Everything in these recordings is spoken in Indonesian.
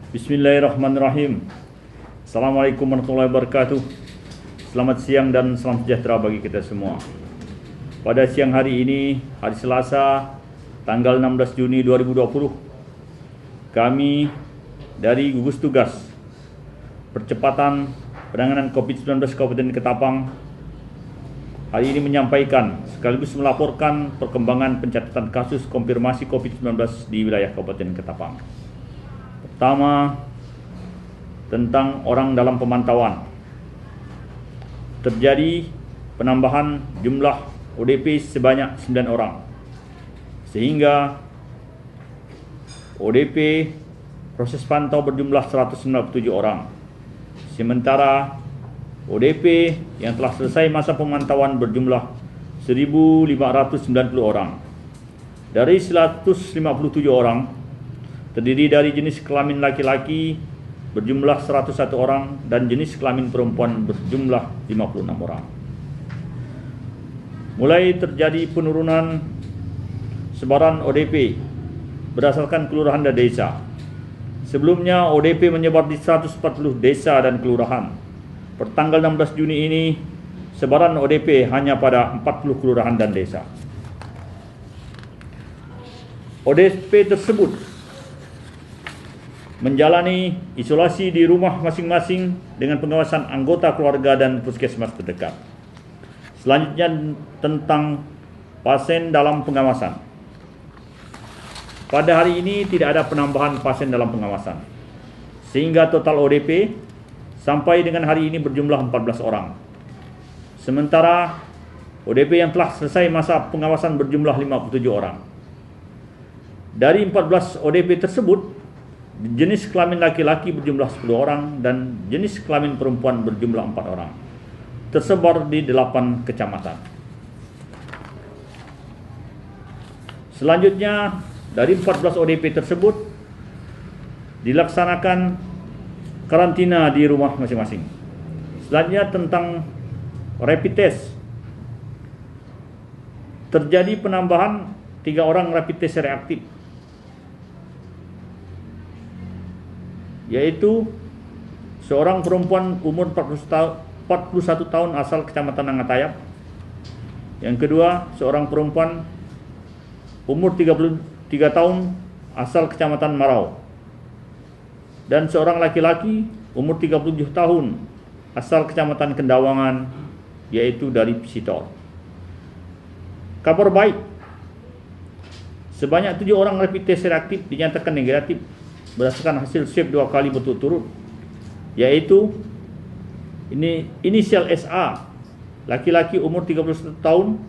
Bismillahirrahmanirrahim. Assalamualaikum warahmatullahi wabarakatuh. Selamat siang dan salam sejahtera bagi kita semua. Pada siang hari ini, hari Selasa, tanggal 16 Juni 2020, kami dari gugus tugas percepatan penanganan COVID-19 Kabupaten Ketapang hari ini menyampaikan sekaligus melaporkan perkembangan pencatatan kasus konfirmasi COVID-19 di wilayah Kabupaten Ketapang. Pertama, tentang orang dalam pemantauan. Terjadi penambahan jumlah ODP sebanyak 9 orang. Sehingga ODP proses pantau berjumlah 197 orang. Sementara ODP yang telah selesai masa pemantauan berjumlah 1.590 orang. Dari 157 orang, terdiri dari jenis kelamin laki-laki berjumlah 101 orang dan jenis kelamin perempuan berjumlah 56 orang. Mulai terjadi penurunan sebaran ODP berdasarkan kelurahan dan desa. Sebelumnya ODP menyebar di 140 desa dan kelurahan. Pertanggal 16 Juni ini sebaran ODP hanya pada 40 kelurahan dan desa. ODP tersebut menjalani isolasi di rumah masing-masing dengan pengawasan anggota keluarga dan puskesmas terdekat. Selanjutnya tentang pasien dalam pengawasan. Pada hari ini tidak ada penambahan pasien dalam pengawasan, sehingga total ODP sampai dengan hari ini berjumlah 14 orang. Sementara ODP yang telah selesai masa pengawasan berjumlah 57 orang. Dari 14 ODP tersebut, jenis kelamin laki-laki berjumlah 10 orang dan jenis kelamin perempuan berjumlah 4 orang. Tersebar di 8 kecamatan. Selanjutnya, dari 14 ODP tersebut dilaksanakan karantina di rumah masing-masing. Selanjutnya tentang rapid test. Terjadi penambahan 3 orang rapid test reaktif, yaitu seorang perempuan umur 41 tahun asal Kecamatan Nangatayap. Yang kedua, seorang perempuan umur 33 tahun asal Kecamatan Marau. Dan seorang laki-laki umur 37 tahun asal Kecamatan Kendawangan, yaitu dari Pisitor. Kabar baik, sebanyak 7 orang rapid test reaktif dinyatakan negatif berdasarkan hasil swab 2 kali berturut-turut, yaitu ini inisial SA, laki-laki umur 31 tahun,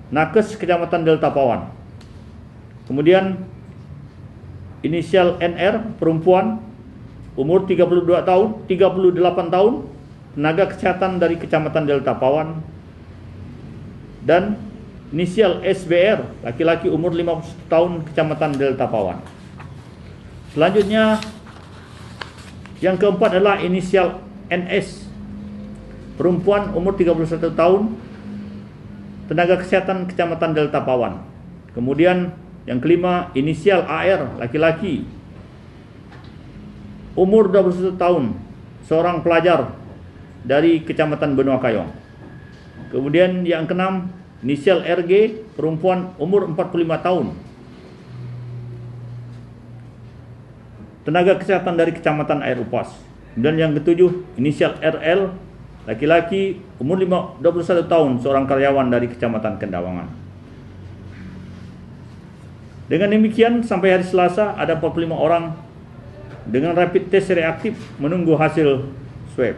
Nakes Kecamatan Delta Pawan. Kemudian inisial NR, perempuan, umur 38 tahun, tenaga kesehatan dari Kecamatan Delta Pawan. Dan inisial SBR, laki-laki umur 50 tahun, Kecamatan Delta Pawan. Selanjutnya, yang keempat adalah inisial NS, perempuan umur 31 tahun, tenaga kesehatan Kecamatan Delta Pawan. Kemudian yang kelima, inisial AR, laki-laki, umur 21 tahun, seorang pelajar dari Kecamatan Benua Kayong. Kemudian yang keenam, inisial RG, perempuan umur 45 tahun, tenaga kesehatan dari Kecamatan Air Upas. Dan yang ketujuh, inisial RL, laki-laki, umur 21 tahun, seorang karyawan dari Kecamatan Kendawangan. Dengan demikian, sampai hari Selasa ada 45 orang dengan rapid test reaktif menunggu hasil swab.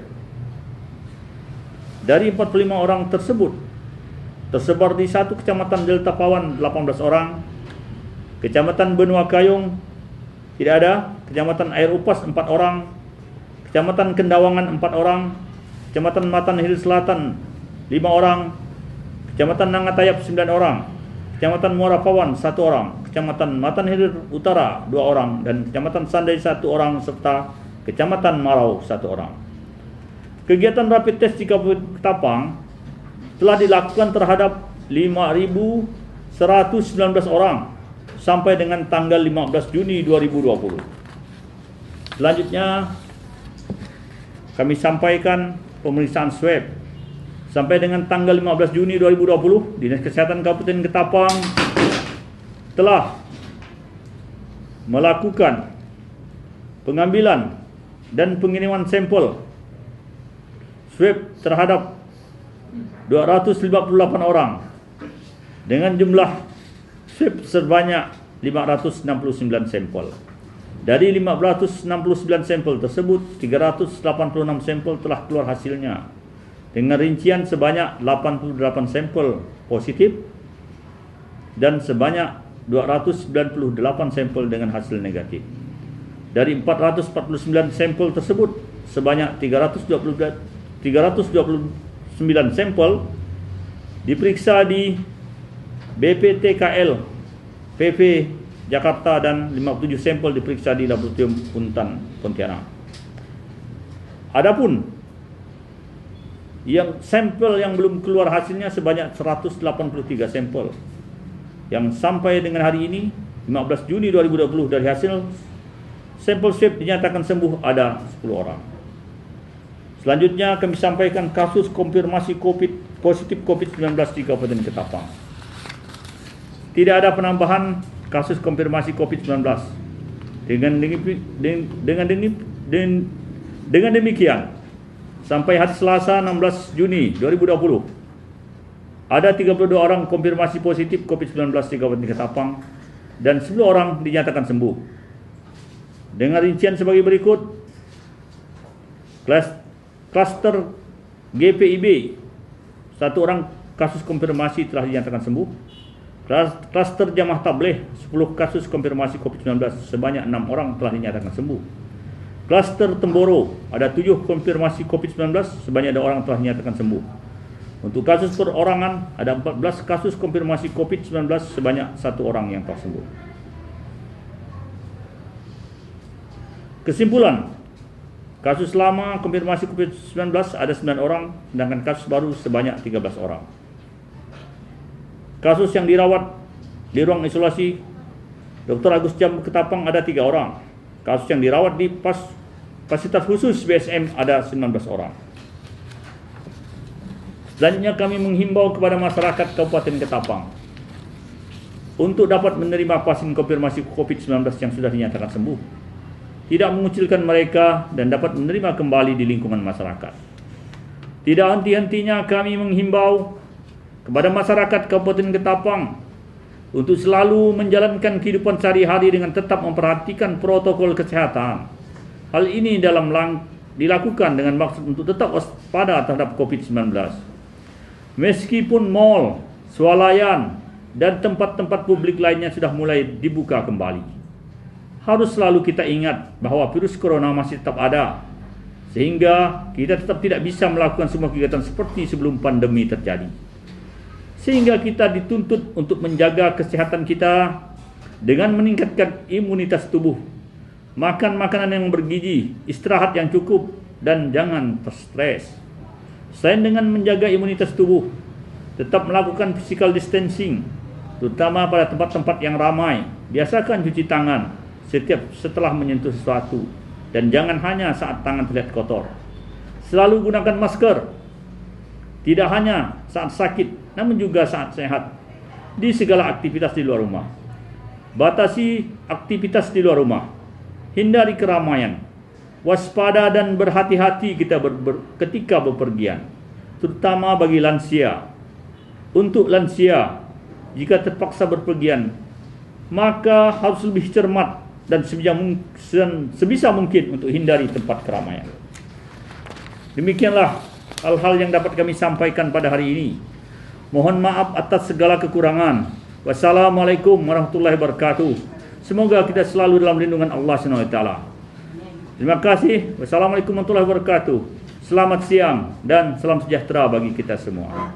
Dari 45 orang tersebut, tersebar di 1 Kecamatan Delta Pawan 18 orang, Kecamatan Benua Kayong tidak ada, Kecamatan Air Upas 4 orang, Kecamatan Kendawangan 4 orang, Kecamatan Matan Hilir Selatan 5 orang, Kecamatan Nangatayap 9 orang, Kecamatan Muara Pawan 1 orang, Kecamatan Matan Hilir Utara 2 orang, dan Kecamatan Sandai 1 orang, serta Kecamatan Marau 1 orang. Kegiatan rapid test di Kabupaten Ketapang telah dilakukan terhadap 5.119 orang sampai dengan tanggal 15 Juni 2020. Selanjutnya kami sampaikan pemeriksaan swab. Sampai dengan tanggal 15 Juni 2020, Dinas Kesehatan Kabupaten Ketapang telah melakukan pengambilan dan pengiriman sampel swab terhadap 258 orang dengan jumlah swab sebanyak 569 sampel. Dari 569 sampel tersebut, 386 sampel telah keluar hasilnya dengan rincian sebanyak 88 sampel positif dan sebanyak 298 sampel dengan hasil negatif. Dari 449 sampel tersebut, sebanyak 329 sampel diperiksa di BPTKL PP Jakarta dan 57 sampel diperiksa di Laboratorium Untan Pontianak. Adapun yang sampel yang belum keluar hasilnya sebanyak 183 sampel. Yang sampai dengan hari ini 15 Juni 2020 dari hasil sampel swab dinyatakan sembuh ada 10 orang. Selanjutnya kami sampaikan kasus konfirmasi positif COVID-19 di Kabupaten Ketapang. Tidak ada penambahan kasus konfirmasi COVID-19. Dengan demikian, sampai hari Selasa 16 Juni 2020, ada 32 orang konfirmasi positif COVID-19 di Kabupaten Ketapang dan 10 orang dinyatakan sembuh. Dengan rincian sebagai berikut: klaster GPIB, 1 orang kasus konfirmasi telah dinyatakan sembuh. Klaster Jamaah Tabligh, 10 kasus konfirmasi COVID-19 sebanyak 6 orang telah dinyatakan sembuh. Klaster Temboro, ada 7 konfirmasi COVID-19 sebanyak 2 orang telah dinyatakan sembuh. Untuk kasus perorangan, ada 14 kasus konfirmasi COVID-19 sebanyak 1 orang yang telah sembuh. Kesimpulan, kasus lama konfirmasi COVID-19 ada 9 orang, sedangkan kasus baru sebanyak 13 orang. Kasus yang dirawat di ruang isolasi Dr. Agus Jam Ketapang ada 3 orang. Kasus yang dirawat di fasilitas khusus BSM ada 19 orang. Selanjutnya kami menghimbau kepada masyarakat Kabupaten Ketapang untuk dapat menerima pasien konfirmasi COVID-19 yang sudah dinyatakan sembuh, tidak mengucilkan mereka dan dapat menerima kembali di lingkungan masyarakat. Tidak henti-hentinya kami menghimbau kepada masyarakat Kabupaten Ketapang untuk selalu menjalankan kehidupan sehari-hari dengan tetap memperhatikan protokol kesehatan. Hal ini dilakukan dengan maksud untuk tetap waspada terhadap COVID-19. Meskipun mal, swalayan, dan tempat-tempat publik lainnya sudah mulai dibuka kembali, harus selalu kita ingat bahwa virus corona masih tetap ada, sehingga kita tetap tidak bisa melakukan semua kegiatan seperti sebelum pandemi terjadi. Sehingga kita dituntut untuk menjaga kesehatan kita dengan meningkatkan imunitas tubuh, makan makanan yang bergizi, istirahat yang cukup, dan jangan terstres. Selain dengan menjaga imunitas tubuh, tetap melakukan physical distancing, terutama pada tempat-tempat yang ramai. Biasakan cuci tangan setelah menyentuh sesuatu, dan jangan hanya saat tangan terlihat kotor. Selalu gunakan masker, tidak hanya saat sakit, namun juga saat sehat, di segala aktivitas di luar rumah. Batasi aktivitas di luar rumah, hindari keramaian, waspada dan berhati-hati kita ketika bepergian, terutama bagi lansia. Untuk lansia, jika terpaksa berpergian, maka harus lebih cermat dan sebisa mungkin untuk hindari tempat keramaian. Demikianlah hal-hal yang dapat kami sampaikan pada hari ini. Mohon maaf atas segala kekurangan. Wassalamualaikum warahmatullahi wabarakatuh. Semoga kita selalu dalam lindungan Allah SWT. Terima kasih. Wassalamualaikum warahmatullahi wabarakatuh. Selamat siang dan salam sejahtera bagi kita semua.